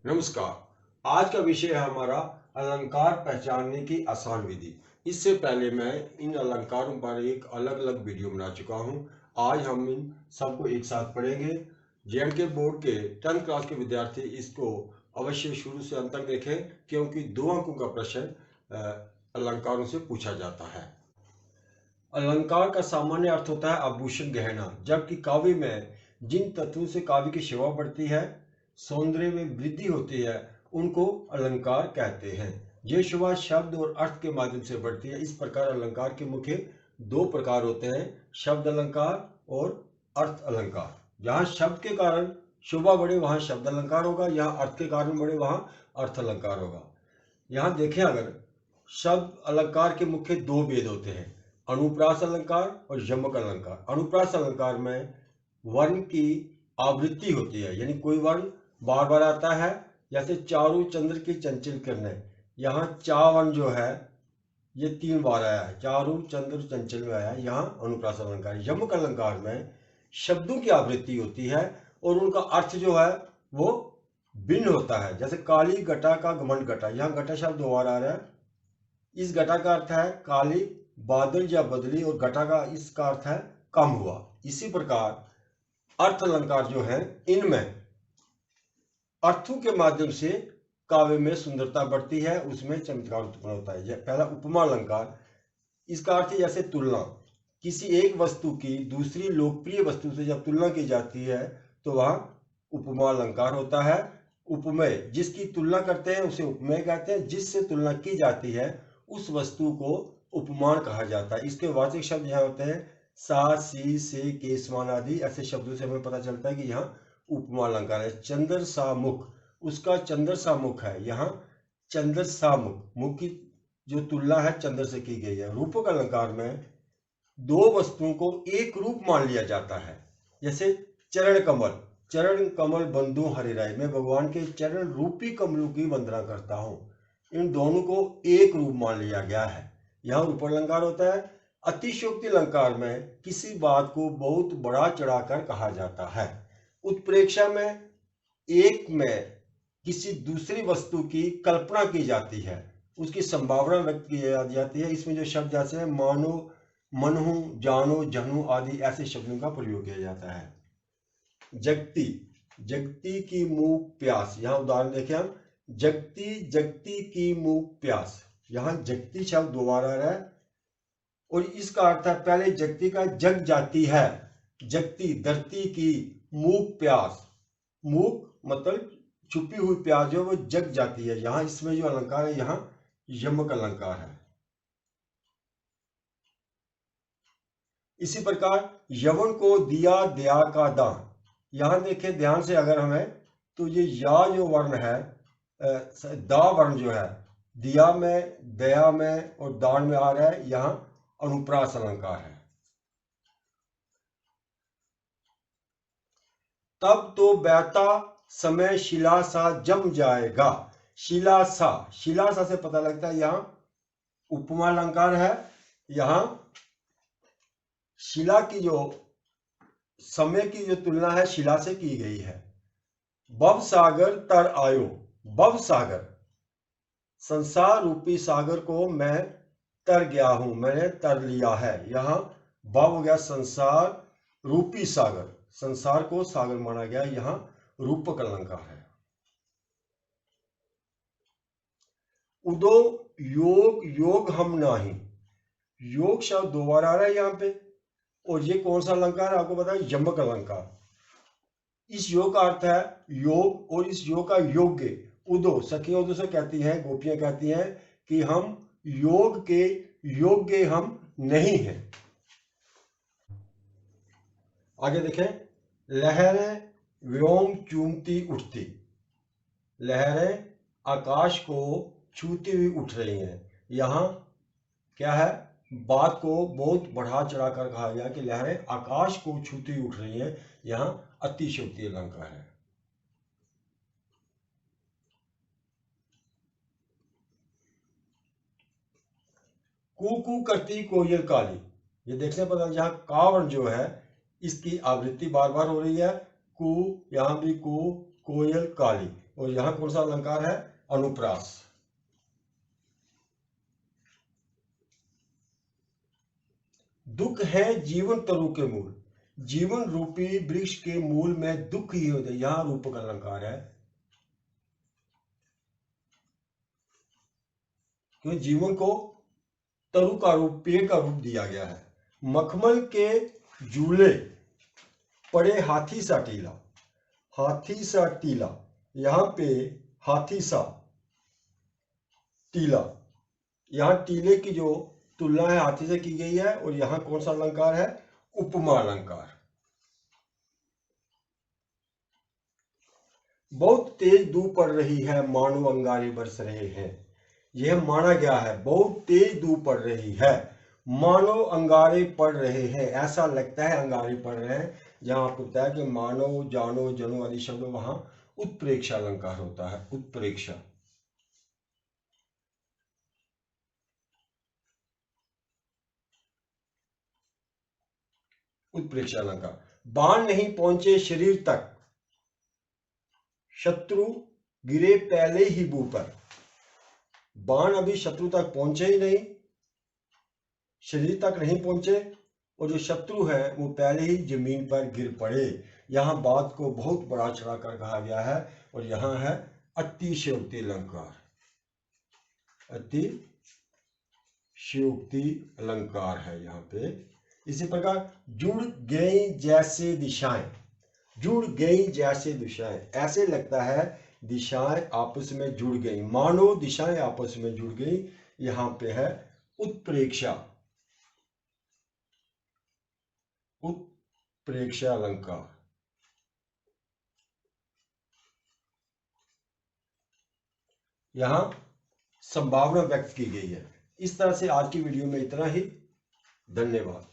नमस्कार। आज का विषय है हमारा अलंकार पहचानने की आसान विधि। इससे पहले मैं इन अलंकारों पर एक अलग अलग वीडियो बना चुका हूं। आज हम इन सबको एक साथ पढ़ेंगे। जेएंडके बोर्ड के 10th क्लास के विद्यार्थी इसको अवश्य शुरू से अंत तक देखें, क्योंकि 2 अंकों का प्रश्न अलंकारों से पूछा जाता है। अलंकार का सामान्य अर्थ होता है आभूषण, गहना, जबकि काव्य में जिन तत्वों से काव्य की शोभा बढ़ती है, सौंदर्य में वृद्धि होती है, उनको अलंकार कहते हैं। ये शोभा शब्द और अर्थ के माध्यम से बढ़ती है। इस प्रकार अलंकार के मुख्य 2 प्रकार होते हैं, शब्द अलंकार और अर्थ अलंकार। जहाँ शब्द के कारण शोभा बढ़े वहाँ शब्द अलंकार होगा, यहाँ अर्थ के कारण बढ़े वहाँ अर्थ अलंकार होगा। यहाँ देखें, अगर शब्द अलंकार के मुख्य 2 भेद होते हैं, अनुप्रास अलंकार और यमक अलंकार। अनुप्रास अलंकार में वर्ण की आवृत्ति होती है, यानी कोई वर्ण बार बार आता है, जैसे चारु चंद्र की चंचल किरणें। यहाँ चा वर्ण जो है ये 3 बार आया है, चारु चंद्र चंचल में आया है, यहाँ अनुप्रास अलंकार। यमक अलंकार में शब्दों की आवृत्ति होती है और उनका अर्थ जो है वो भिन्न होता है। जैसे काली घटा का घमंड घटा, यहाँ घटा शब्द 2 बार आ रहा है। इस घटा का अर्थ है काली, बादल या बदली, और घटा का इसका अर्थ है कम हुआ। इसी प्रकार अर्थ अलंकार जो है, इनमें अर्थों के माध्यम से काव्य में सुंदरता बढ़ती है, उसमें चमत्कार उत्पन्न होता है। पहला उपमा अलंकार, इसका अर्थ है जैसे तुलना। किसी एक वस्तु की दूसरी लोकप्रिय वस्तु से जब तुलना की जाती है तो वह उपमा अलंकार होता है। उपमेय, जिसकी तुलना करते हैं उसे उपमेय कहते हैं। जिससे तुलना की जाती है उस वस्तु को उपमान कहा जाता है। इसके वाचक शब्द यहाँ होते हैं सा, सी, से, के, समान आदि। ऐसे शब्दों से हमें पता चलता है कि यहाँ उपमा अलंकार है। चंद्र सा मुख, उसका चंद्र सा मुख है, यहाँ चंद्र सा मुख, मुख की जो तुलना है चंद्र से की गई है। रूपक अलंकार में 2 वस्तुओं को एक रूप मान लिया जाता है, जैसे चरण कमल, चरण कमल बंधु हरि राय, मैं भगवान के चरण रूपी कमलों की वंदना करता हूं। इन दोनों को एक रूप मान लिया गया है, यहाँ रूप अलंकार होता है। अतिशयोक्ति अलंकार में किसी बात को बहुत बड़ा चढ़ाकर कहा जाता है। उत्प्रेक्षा में एक में किसी दूसरी वस्तु की कल्पना की जाती है, उसकी संभावना व्यक्त की जाती है। इसमें जो शब्द जैसे हैं मानो, मनहु, जानो, जहनु आदि ऐसे शब्दों का प्रयोग किया जाता है। जगती, जगती की मुख प्यास, यहाँ उदाहरण देखें हम, जगती जगती की मुख प्यास, यहाँ जगती शब्द 2 बार आ रहा है और इसका अर्थ है पहले जगती का जग जाती है, जगती धरती की, मुख प्यास, मुख मतलब छुपी हुई प्यास जो वो जग जाती है। यहाँ इसमें जो अलंकार है यहाँ यमक अलंकार है। इसी प्रकार यवन को दिया दया का दान, यहाँ देखें ध्यान से अगर हमें, तो ये या जो वर्ण है, दा वर्ण जो है, दिया में, दया में और दान में आ रहा है, यहाँ अनुप्रास अलंकार है। तब तो बहता समय शिला सा जम जाएगा, शिला सा, शिला सा से पता लगता है यहाँ उपमा अलंकार है। यहाँ शिला की जो समय की जो तुलना है शिला से की गई है। भव सागर तर आयो, भव सागर, संसार रूपी सागर को मैं तर गया हूं, मैंने तर लिया है। यहाँ भव हो गया संसार रूपी सागर, संसार को सागर माना गया, यहाँ रूपक अलंकार है। उदो योग योग हम नाही, योग शब्द 2 बार आ रहा है यहाँ पे, और ये कौन सा अलंकार है आपको पता है, यमक अलंकार। इस योग का अर्थ है योग और इस योग का योग्य। उदो, सखियां उदो से कहती हैं, गोपियां कहती हैं कि हम योग के योग्य हम नहीं हैं। आगे देखें, लहरें व्योम चूमती उठती, लहरें आकाश को छूती हुई उठ रही हैं। यहाँ क्या है, बात को बहुत बढ़ा चढ़ाकर कहा गया कि लहरें आकाश को छूती हुई उठ रही हैं, यहाँ अतिशयोक्ति अलंकार है। कू करती कोयल काली, ये देखने पता जहाँ कावड़ जो है इसकी आवृत्ति बार बार हो रही है, कू, यहाँ भी कू, कोयल काली, और यहां कौन सा अलंकार है? अनुप्रास। दुख है जीवन तरु के मूल, जीवन रूपी वृक्ष के मूल में दुख ही होता है। यहां रूपक अलंकार है, क्योंकि जीवन को तरु का रूप, पेड़ का रूप दिया गया है। मखमल के झूले पड़े हाथी सा टीला, हाथी सा टीला, यहां पे हाथी सा टीला, यहां टीले की जो तुलना है हाथी से की गई है। और यहां कौन सा अलंकार है? उपमा अलंकार। बहुत तेज धूप पड़ रही है, मानो अंगारे बरस रहे हैं। यह माना गया है, बहुत तेज धूप पड़ रही है, मानो अंगारे पड़ रहे हैं, ऐसा लगता है अंगारे पड़ रहे हैं। जहां आपको बताया कि मानो, जानो, जनो आदि शब्द, वहां उत्प्रेक्षा अलंकार होता है। उत्प्रेक्षा, उत्प्रेक्षा अलंकार। बाण नहीं पहुंचे शरीर तक, शत्रु गिरे पहले ही मुंह पर। बाण अभी शत्रु तक पहुंचे ही नहीं, शरीर तक नहीं पहुंचे, और जो शत्रु है वो पहले ही जमीन पर गिर पड़े। यहां बात को बहुत बड़ा चढ़ाकर कहा गया है। और यहां है अतिशयोक्ति अलंकार, अतिशयोक्ति अलंकार है यहां पे। इसी प्रकार जुड़ गई जैसे दिशाएं, जुड़ गई जैसे दिशाएं, ऐसे लगता है दिशाएं आपस में जुड़ गई, मानो दिशाएं आपस में जुड़ गई। यहां पे है उत्प्रेक्षा, उत्प्रेक्षा अलंकार। यहां संभावना व्यक्त की गई है। इस तरह से आज की वीडियो में इतना ही। धन्यवाद।